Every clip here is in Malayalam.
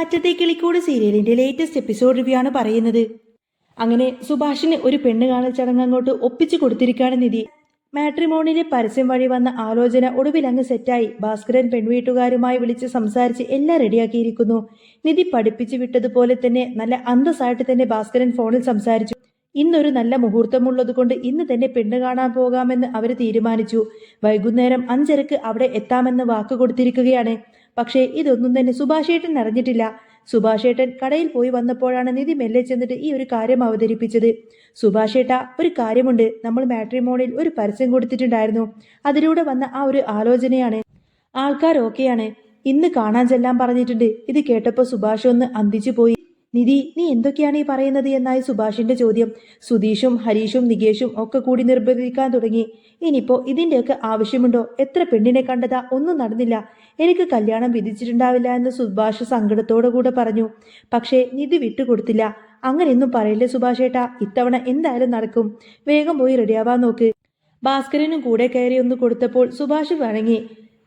കാറ്റത്തെ കിളിക്കൂട് സീരിയലിന്റെ ലേറ്റസ്റ്റ് എപ്പിസോഡ് റിവ്യൂ ആണ് പറയുന്നത്. അങ്ങനെ സുഭാഷിന് ഒരു പെണ്ണ് കാണൽ ചടങ്ങ് അങ്ങോട്ട് ഒപ്പിച്ചു കൊടുത്തിരിക്കുകയാണ് നിധി. മാട്രിമോണിയിലെ പരസ്യം വഴി വന്ന ആലോചന ഒടുവിൽ അങ്ങ് സെറ്റായി. ഭാസ്കരൻ പെൺവീട്ടുകാരുമായി വിളിച്ച് സംസാരിച്ച് എല്ലാം റെഡിയാക്കിയിരിക്കുന്നു. നിധി പഠിപ്പിച്ചു വിട്ടതുപോലെ തന്നെ നല്ല അന്തസ്സായിട്ട് തന്നെ ഭാസ്കരൻ ഫോണിൽ സംസാരിച്ചു. ഇന്നൊരു നല്ല മുഹൂർത്തമുള്ളത് കൊണ്ട് ഇന്ന് തന്നെ പെണ്ണ് കാണാൻ പോകാമെന്ന് അവർ തീരുമാനിച്ചു. വൈകുന്നേരം 5:30 അവിടെ എത്താമെന്ന് വാക്ക് കൊടുത്തിരിക്കുകയാണ്. പക്ഷേ ഇതൊന്നും തന്നെ സുഭാഷേട്ടൻ അറിഞ്ഞിട്ടില്ല. സുഭാഷേട്ടൻ കടയിൽ പോയി വന്നപ്പോഴാണ് നിധി മെല്ലെ ചെന്നിട്ട് ഈ ഒരു കാര്യം അവതരിപ്പിച്ചത്. സുഭാഷേട്ട, ഒരു കാര്യമുണ്ട്. നമ്മൾ മാട്രിമോണിയിൽ ഒരു പരസ്യം കൊടുത്തിട്ടുണ്ടായിരുന്നു. അതിലൂടെ വന്ന ആ ഒരു ആലോചനയാണ്. ആൾക്കാർ ഓക്കെയാണ്. ഇന്ന് കാണാൻ ചെല്ലാൻ പറഞ്ഞിട്ടുണ്ട്. ഇത് കേട്ടപ്പോൾ സുഭാഷ് ഒന്ന് അന്തിച്ചു പോയി. നിധി, നീ എന്തൊക്കെയാണ് ഈ പറയുന്നത് എന്നായി സുഭാഷിന്റെ ചോദ്യം. സുധീഷും ഹരീഷും നികേഷും ഒക്കെ കൂടി നിർബന്ധിക്കാൻ തുടങ്ങി. ഇനിയിപ്പോ ഇതിന്റെയൊക്കെ ആവശ്യമുണ്ടോ? എത്ര പെണ്ണിനെ കണ്ടതാ, ഒന്നും നടന്നില്ല. എനിക്ക് കല്യാണം വിധിച്ചിട്ടുണ്ടാവില്ല എന്ന് സുഭാഷ് സങ്കടത്തോടു കൂടെ പറഞ്ഞു. പക്ഷേ നിധി വിട്ടുകൊടുത്തില്ല. അങ്ങനെയൊന്നും പറയില്ലേ സുഭാഷേട്ടാ, ഇത്തവണ എന്തായാലും നടക്കും. വേഗം പോയി റെഡിയാവാൻ നോക്ക്. ഭാസ്കരനും കൂടെ കയറി ഒന്ന് കൊടുത്തപ്പോൾ സുഭാഷ് വഴങ്ങി.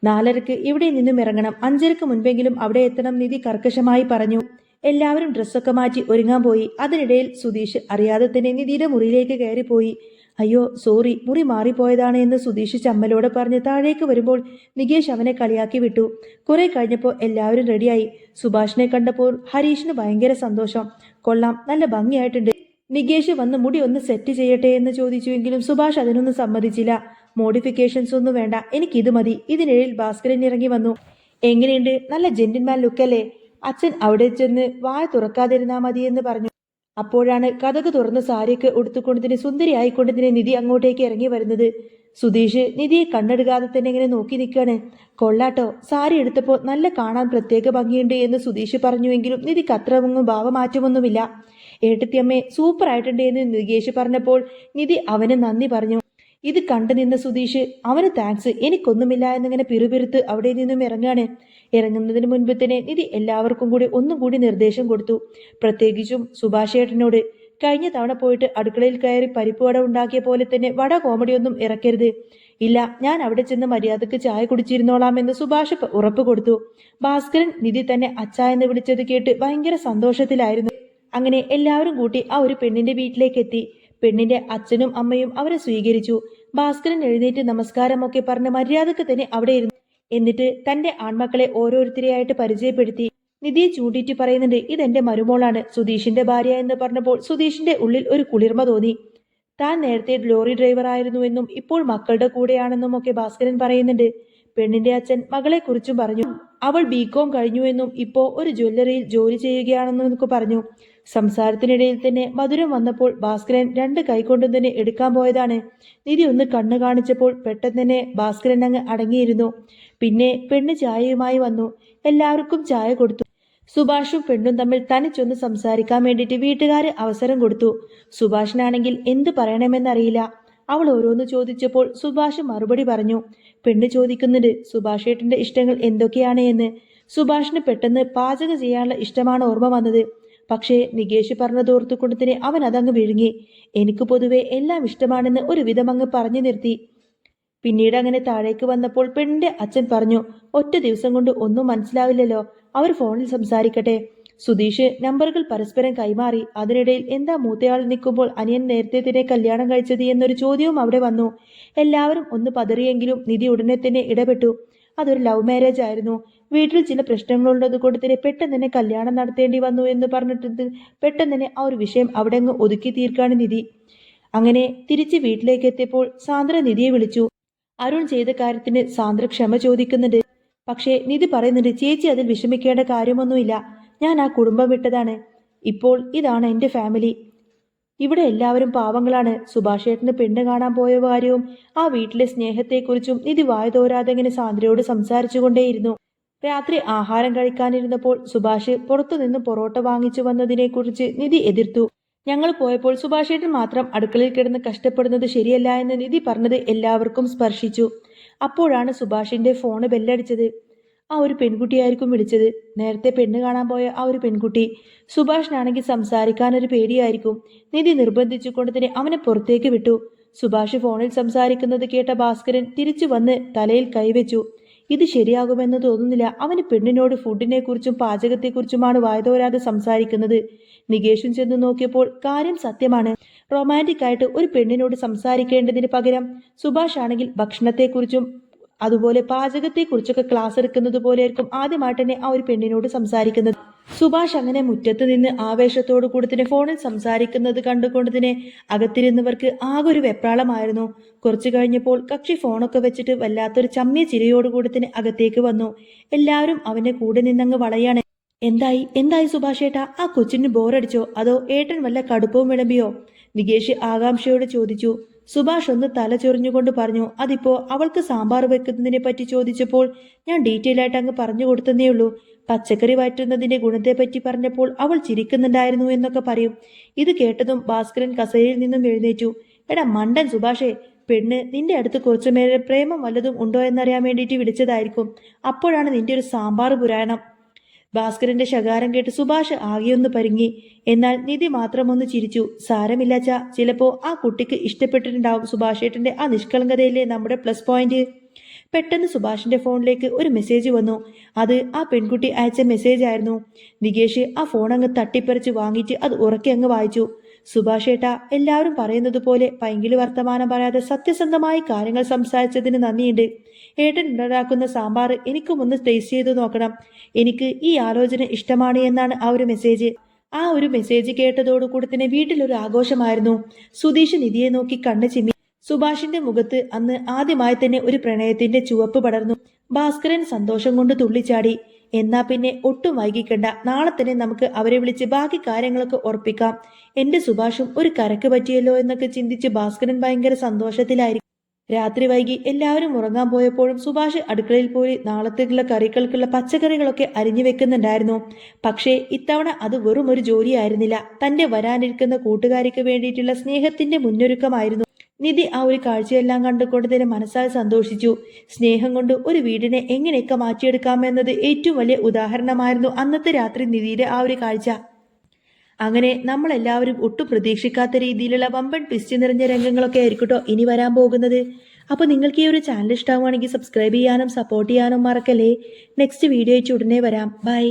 4:30 ഇവിടെ നിന്നും ഇറങ്ങണം. 5:30 മുൻപെങ്കിലും അവിടെ എത്തണം, നിധി കർക്കശമായി പറഞ്ഞു. എല്ലാവരും ഡ്രസ്സൊക്കെ മാറ്റി ഒരുങ്ങാൻ പോയി. അതിനിടയിൽ സുധീഷ് അറിയാതെ തന്നെ നിധിയുടെ മുറിയിലേക്ക് കയറിപ്പോയി. അയ്യോ സോറി, മുറി മാറിപ്പോയതാണ് എന്ന് സുധീഷ് ചമ്മലോടെ പറഞ്ഞ് താഴേക്ക് വരുമ്പോൾ നികേഷ് അവനെ കളിയാക്കി വിട്ടു. കുറെ കഴിഞ്ഞപ്പോൾ എല്ലാവരും റെഡിയായി. സുഭാഷിനെ കണ്ടപ്പോൾ ഹരീഷിന് ഭയങ്കര സന്തോഷം. കൊള്ളാം, നല്ല ഭംഗിയായിട്ടുണ്ട്. നികേഷ് വന്ന് മുടി ഒന്ന് സെറ്റ് ചെയ്യട്ടെ എന്ന് ചോദിച്ചുവെങ്കിലും സുഭാഷ് അതിനൊന്നും സമ്മതിച്ചില്ല. മോഡിഫിക്കേഷൻസ് ഒന്നും വേണ്ട, എനിക്കിത് മതി. ഇതിനിടയിൽ ഭാസ്കരൻ ഇറങ്ങി വന്നു. എങ്ങനെയുണ്ട്? നല്ല ജെന്റിൽമാൻ ലുക്കല്ലേ? അച്ഛൻ അവിടെ ചെന്ന് വായ തുറക്കാതിരുന്നാ മതിയെന്ന് പറഞ്ഞു. അപ്പോഴാണ് കതക് തുറന്ന് സാരിയൊക്കെ ഉടുത്തുകൊണ്ടതിന് സുന്ദരിയായിക്കൊണ്ടതിന് നിധി അങ്ങോട്ടേക്ക് ഇറങ്ങി വരുന്നത്. സുധീഷ് നിധിയെ കണ്ണെടുക്കാതെ തന്നെ ഇങ്ങനെ നോക്കി നിൽക്കാണ്. കൊള്ളാട്ടോ, സാരി എടുത്തപ്പോൾ നല്ല കാണാൻ പ്രത്യേക ഭംഗിയുണ്ട് എന്ന് സുധീഷ് പറഞ്ഞുവെങ്കിലും നിധിക്ക് അത്രയൊന്നും ഭാവമാറ്റമൊന്നുമില്ല. ഏട്ടത്തിയമ്മേ, സൂപ്പർ ആയിട്ടുണ്ട് എന്ന് നികേഷ് പറഞ്ഞപ്പോൾ നിധി അവന് നന്ദി പറഞ്ഞു. ഇത് കണ്ടു നിന്ന സുധീഷ് അവന് താങ്ക്സ്, എനിക്കൊന്നുമില്ല എന്നിങ്ങനെ പിറുപിറുത്ത് അവിടെ നിന്നും ഇറങ്ങാണ്. ഇറങ്ങുന്നതിന് മുൻപ് തന്നെ നിധി എല്ലാവർക്കും കൂടി ഒന്നും കൂടി നിർദ്ദേശം കൊടുത്തു. പ്രത്യേകിച്ചും സുഭാഷേട്ടനോട്. കഴിഞ്ഞ തവണ പോയിട്ട് അടുക്കളയിൽ കയറി പരിപ്പ് വട ഉണ്ടാക്കിയ പോലെ തന്നെ വട കോമഡിയൊന്നും ഇറക്കരുത്. ഇല്ല, ഞാൻ അവിടെ ചെന്ന് മര്യാദക്ക് ചായ കുടിച്ചിരുന്നോളാം എന്ന് സുഭാഷ് ഉറപ്പ് കൊടുത്തു. ഭാസ്കരൻ നിധി തന്നെ അച്ഛ എന്ന് വിളിച്ചത് കേട്ട് ഭയങ്കര സന്തോഷത്തിലായിരുന്നു. അങ്ങനെ എല്ലാവരും കൂട്ടി ആ ഒരു പെണ്ണിന്റെ വീട്ടിലേക്ക് എത്തി. പെണ്ണിന്റെ അച്ഛനും അമ്മയും അവരെ സ്വീകരിച്ചു. ഭാസ്കരൻ എഴുന്നേറ്റ് നമസ്കാരമൊക്കെ പറഞ്ഞ് മര്യാദക്ക് തന്നെ അവിടെ ഇരുന്നു. എന്നിട്ട് തന്റെ ആൺമക്കളെ ഓരോരുത്തരെയായിട്ട് പരിചയപ്പെടുത്തി. നിധിയെ ചൂണ്ടിയിട്ട് പറയുന്നുണ്ട്, ഇതെന്റെ മരുമോളാണ്, സുധീഷിന്റെ ഭാര്യ എന്ന് പറഞ്ഞപ്പോൾ സുധീഷിന്റെ ഉള്ളിൽ ഒരു കുളിർമ തോന്നി. താൻ നേരത്തെ ലോറി ഡ്രൈവർ ആയിരുന്നുവെന്നും ഇപ്പോൾ മക്കളുടെ കൂടെയാണെന്നും ഒക്കെ ഭാസ്കരൻ പറയുന്നുണ്ട്. പെണ്ണിന്റെ അച്ഛൻ മകളെ കുറിച്ചും പറഞ്ഞു. അവൾ ബികോം കഴിഞ്ഞുവെന്നും ഇപ്പോ ഒരു ജ്വല്ലറിയിൽ ജോലി ചെയ്യുകയാണെന്നും എന്നൊക്കെ പറഞ്ഞു. സംസാരത്തിനിടയിൽ തന്നെ മധുരം വന്നപ്പോൾ ഭാസ്കരൻ 2 കൈകൊണ്ടും തന്നെ എടുക്കാൻ പോയതാണ്. നിധി ഒന്ന് കണ്ണു കാണിച്ചപ്പോൾ പെട്ടെന്ന് തന്നെ ഭാസ്കരൻ അങ്ങ് അടങ്ങിയിരുന്നു. പിന്നെ പെണ്ണ് ചായയുമായി വന്നു. എല്ലാവർക്കും ചായ കൊടുത്തു. സുഭാഷും പെണ്ണും തമ്മിൽ തനിച്ചൊന്ന് സംസാരിക്കാൻ വേണ്ടിയിട്ട് വീട്ടുകാര് അവസരം കൊടുത്തു. സുഭാഷിനാണെങ്കിൽ എന്ത് പറയണമെന്നറിയില്ല. അവൾ ഓരോന്ന് ചോദിച്ചപ്പോൾ സുഭാഷ് മറുപടി പറഞ്ഞു. പെണ്ണ് ചോദിക്കുന്നുണ്ട് സുഭാഷേട്ടന്റെ ഇഷ്ടങ്ങൾ എന്തൊക്കെയാണ് എന്ന്. സുഭാഷിന് പെട്ടെന്ന് പാചകം ചെയ്യാനുള്ള ഇഷ്ടമാണ് ഓർമ്മ വന്നത്. പക്ഷേ നികേഷ് പറഞ്ഞതോർത്തുകൊണ്ട് തന്നെ അവൻ അതങ്ങ് വിഴുങ്ങി. എനിക്ക് പൊതുവെ എല്ലാം ഇഷ്ടമാണെന്ന് ഒരു വിധം അങ്ങ് പറഞ്ഞു നിർത്തി. പിന്നീട് അങ്ങനെ താഴേക്ക് വന്നപ്പോൾ പെണ്ണിന്റെ അച്ഛൻ പറഞ്ഞു, ഒറ്റ ദിവസം കൊണ്ട് ഒന്നും മനസ്സിലാവില്ലല്ലോ, അവർ ഫോണിൽ സംസാരിക്കട്ടെ. സുധീഷ് നമ്പറുകൾ പരസ്പരം കൈമാറി. അതിനിടയിൽ എന്താ മൂത്തയാൾ നിൽക്കുമ്പോൾ അനിയൻ നേരത്തെ തന്നെ കല്യാണം കഴിച്ചത് എന്നൊരു ചോദ്യവും അവിടെ വന്നു. എല്ലാവരും ഒന്ന് പതറിയെങ്കിലും നിധി ഉടനെ തന്നെ ഇടപെട്ടു. അതൊരു ലവ് മാരേജ് ആയിരുന്നു. വീട്ടിൽ ചില പ്രശ്നങ്ങളുള്ളത് കൊണ്ട് തന്നെ പെട്ടെന്ന് തന്നെ കല്യാണം നടത്തേണ്ടി വന്നു എന്ന് പറഞ്ഞിട്ട് പെട്ടെന്ന് തന്നെ ആ ഒരു വിഷയം അവിടെ അങ്ങ് ഒതുക്കി തീർക്കാണ് നിധി. അങ്ങനെ തിരിച്ച് വീട്ടിലേക്ക് എത്തിയപ്പോൾ സാന്ദ്ര നിധിയെ വിളിച്ചു. അരുൺ ചെയ്ത കാര്യത്തിന് സാന്ദ്ര ക്ഷമ ചോദിക്കുന്നുണ്ട്. പക്ഷേ നിധി പറയുന്നുണ്ട്, ചേച്ചി അതിൽ വിഷമിക്കേണ്ട കാര്യമൊന്നുമില്ല. ഞാൻ ആ കുടുംബം വിട്ടതാണ്. ഇപ്പോൾ ഇതാണ് എൻ്റെ ഫാമിലി. ഇവിടെ എല്ലാവരും പാവങ്ങളാണ്. സുഭാഷേട്ടന് പെണ്ണ് കാണാൻ പോയ കാര്യവും ആ വീട്ടിലെ സ്നേഹത്തെക്കുറിച്ചും നിധി വായതോരാതെ ഇങ്ങനെ സാന്ദ്രയോട് സംസാരിച്ചു കൊണ്ടേയിരുന്നു. രാത്രി ആഹാരം കഴിക്കാനിരുന്നപ്പോൾ സുഭാഷ് പുറത്തുനിന്ന് പൊറോട്ട വാങ്ങിച്ചു വന്നതിനെക്കുറിച്ച് നിധി എതിർത്തു. ഞങ്ങൾ പോയപ്പോൾ സുഭാഷേട്ടൻ മാത്രം അടുക്കളയിൽ കിടന്ന് കഷ്ടപ്പെടുന്നത് ശരിയല്ല എന്ന് നിധി പറഞ്ഞത് എല്ലാവർക്കും സ്പർശിച്ചു. അപ്പോഴാണ് സുഭാഷിന്റെ ഫോണ് ബെല്ലടിച്ചത്. ആ ഒരു പെൺകുട്ടിയായിരിക്കും വിളിച്ചത്. നേരത്തെ പെണ്ണ് കാണാൻ പോയ ആ ഒരു പെൺകുട്ടി. സുഭാഷിനാണെങ്കിൽ സംസാരിക്കാനൊരു പേടിയായിരിക്കും. നിധി നിർബന്ധിച്ചുകൊണ്ട് തന്നെ അവനെ പുറത്തേക്ക് വിട്ടു. സുഭാഷ് ഫോണിൽ സംസാരിക്കുന്നത് കേട്ട ഭാസ്കരൻ തിരിച്ചു വന്ന് തലയിൽ കൈവച്ചു. ഇത് ശരിയാകുമെന്ന് തോന്നുന്നില്ല. അവന് പെണ്ണിനോട് ഫുഡിനെ കുറിച്ചും പാചകത്തെക്കുറിച്ചുമാണ് വായതോരാതെ സംസാരിക്കുന്നത്. നികേഷും ചെന്ന് നോക്കിയപ്പോൾ കാര്യം സത്യമാണ്. റൊമാൻറ്റിക് ആയിട്ട് ഒരു പെണ്ണിനോട് സംസാരിക്കേണ്ടതിന് പകരം സുഭാഷ് ആണെങ്കിൽ ഭക്ഷണത്തെക്കുറിച്ചും അതുപോലെ പാചകത്തെക്കുറിച്ചൊക്കെ ക്ലാസ് എടുക്കുന്നത് പോലെയായിരിക്കും ആദ്യമായിട്ട് തന്നെ ആ ഒരു പെണ്ണിനോട് സംസാരിക്കുന്നത്. സുഭാഷ് അങ്ങനെ മുറ്റത്ത് നിന്ന് ആവേശത്തോടു കൂടി തന്നെ ഫോണിൽ സംസാരിക്കുന്നത് കണ്ടുകൊണ്ട് തന്നെ അകത്തിരുന്നവർക്ക് ആകെ ഒരു വെപ്രാളമായിരുന്നു. കുറച്ചു കഴിഞ്ഞപ്പോൾ കക്ഷി ഫോണൊക്കെ വെച്ചിട്ട് വല്ലാത്തൊരു ചമ്മിയ ചിരിയോടുകൂടി തന്നെ അകത്തേക്ക് വന്നു. എല്ലാവരും അവന്റെ കൂടെ നിന്നങ്ങ് വളയാണ്. എന്തായി സുഭാഷ് ഏട്ടാ, ആ കൊച്ചിന് ബോറടിച്ചോ അതോ ഏട്ടൻ വല്ല കടുപ്പവും വിളമ്പിയോ? നികേഷ് ആകാംക്ഷയോട് ചോദിച്ചു. സുഭാഷ് ഒന്ന് തല ചൊറിഞ്ഞുകൊണ്ട് പറഞ്ഞു, അതിപ്പോ അവൾക്ക് സാമ്പാർ വെക്കുന്നതിനെ പറ്റി ചോദിച്ചപ്പോൾ ഞാൻ ഡീറ്റെയിൽ ആയിട്ട് അങ്ങ് പറഞ്ഞു കൊടുത്തതേ ഉള്ളൂ. പച്ചക്കറി വഴറ്റുന്നതിന്റെ ഗുണത്തെപ്പറ്റി പറഞ്ഞപ്പോൾ അവൾ ചിരിക്കുന്നുണ്ടായിരുന്നു എന്നൊക്കെ പറയും. ഇത് കേട്ടതും ഭാസ്കരൻ കസേരയിൽ നിന്നും എഴുന്നേറ്റു. എടാ മണ്ടൻ സുഭാഷേ, പെണ്ണ് നിന്റെ അടുത്ത് കുറച്ചുമേരെ പ്രേമം വല്ലതും ഉണ്ടോ എന്നറിയാൻ വേണ്ടിയിട്ട് വിളിച്ചതായിരിക്കും. അപ്പോഴാണ് നിന്റെ ഒരു സാമ്പാർ പുരാണം. ഭാസ്കരന്റെ ശകാരം കേട്ട് സുഭാഷ് ആകെയൊന്ന് പരിങ്ങി. എന്നാൽ നിധി മാത്രമൊന്ന് ചിരിച്ചു. സാരമില്ലാച്ച, ചിലപ്പോ ആ കുട്ടിക്ക് ഇഷ്ടപ്പെട്ടിട്ടുണ്ടാവും സുഭാഷേട്ടന്റെ ആ നിഷ്കളങ്കതയിലെ നമ്മുടെ പ്ലസ് പോയിന്റ്. പെട്ടെന്ന് സുഭാഷിന്റെ ഫോണിലേക്ക് ഒരു മെസ്സേജ് വന്നു. അത് ആ പെൺകുട്ടി അയച്ച മെസ്സേജ് ആയിരുന്നു. നികേഷ് ആ ഫോൺ അങ്ങ് തട്ടിപ്പറിച്ച് വാങ്ങിയിട്ട് അത് ഉറക്കെ അങ്ങ് വായിച്ചു. സുഭാഷേട്ടാ, എല്ലാവരും പറയുന്നത് പോലെ പൈങ്കിളി വർത്തമാനം പറയാതെ സത്യസന്ധമായി കാര്യങ്ങൾ സംസാരിച്ചതിന് നന്ദിയുണ്ട്. ഏട്ടൻ ഉണ്ടാക്കുന്ന സാമ്പാർ എനിക്കും ഒന്ന് ടേസ്റ്റ് ചെയ്തു നോക്കണം. എനിക്ക് ഈ ആലോചന ഇഷ്ടമാണ് എന്നാണ് ആ ഒരു മെസ്സേജ്. ആ ഒരു മെസ്സേജ് കേട്ടതോടുകൂടി തന്നെ വീട്ടിലൊരു ആഘോഷമായിരുന്നു. സുധീഷ് നിധിയെ നോക്കി കണ്ണ് ചിമ്മി. സുഭാഷിന്റെ മുഖത്ത് അന്ന് ആദ്യമായി തന്നെ ഒരു പ്രണയത്തിന്റെ ചുവപ്പ് പടർന്നു. ഭാസ്കരൻ സന്തോഷം കൊണ്ട് തുള്ളിച്ചാടി. എന്നാ പിന്നെ ഒട്ടും വൈകിക്കണ്ട, നാളെ തന്നെ നമുക്ക് അവരെ വിളിച്ച് ബാക്കി കാര്യങ്ങളൊക്കെ ഉറപ്പിക്കാം. എന്റെ സുഭാഷും ഒരു കരക്ക് പറ്റിയല്ലോ എന്നൊക്കെ ചിന്തിച്ച് ഭാസ്കരൻ ഭയങ്കര സന്തോഷത്തിലായിരിക്കും. രാത്രി വൈകി എല്ലാവരും ഉറങ്ങാൻ പോയപ്പോഴും സുഭാഷ് അടുക്കളയിൽ പോയി നാളത്തേക്കുള്ള കറികൾക്കുള്ള പച്ചക്കറികളൊക്കെ അരിഞ്ഞു വെക്കുന്നുണ്ടായിരുന്നു. പക്ഷേ ഇത്തവണ അത് വെറും ഒരു ജോലിയായിരുന്നില്ല, തന്റെ വരാനിരിക്കുന്ന കൂട്ടുകാരിക്ക് വേണ്ടിയിട്ടുള്ള സ്നേഹത്തിന്റെ മുന്നൊരുക്കമായിരുന്നു. നിധി ആ ഒരു കാഴ്ചയെല്ലാം കണ്ടുകൊണ്ട് തന്നെ മനസ്സാൽ സന്തോഷിച്ചു. സ്നേഹം കൊണ്ട് ഒരു വീടിനെ എങ്ങനെയൊക്കെ മാറ്റിയെടുക്കാമെന്നത് ഏറ്റവും വലിയ ഉദാഹരണമായിരുന്നു അന്നത്തെ രാത്രി നിധിയുടെ ആ ഒരു കാഴ്ച. അങ്ങനെ നമ്മളെല്ലാവരും ഒട്ടും പ്രതീക്ഷിക്കാത്ത രീതിയിലുള്ള വമ്പൻ ട്വിസ്റ്റ് നിറഞ്ഞ രംഗങ്ങളൊക്കെ ആയിരിക്കട്ടോ ഇനി വരാൻ പോകുന്നത്. അപ്പോൾ നിങ്ങൾക്ക് ഈ ഒരു ചാനൽ ഇഷ്ടമാവുകയാണെങ്കിൽ സബ്സ്ക്രൈബ് ചെയ്യാനും സപ്പോർട്ട് ചെയ്യാനും മറക്കല്ലേ. നെക്സ്റ്റ് വീഡിയോ ആയിട്ട് ഉടനെ വരാം. ബൈ.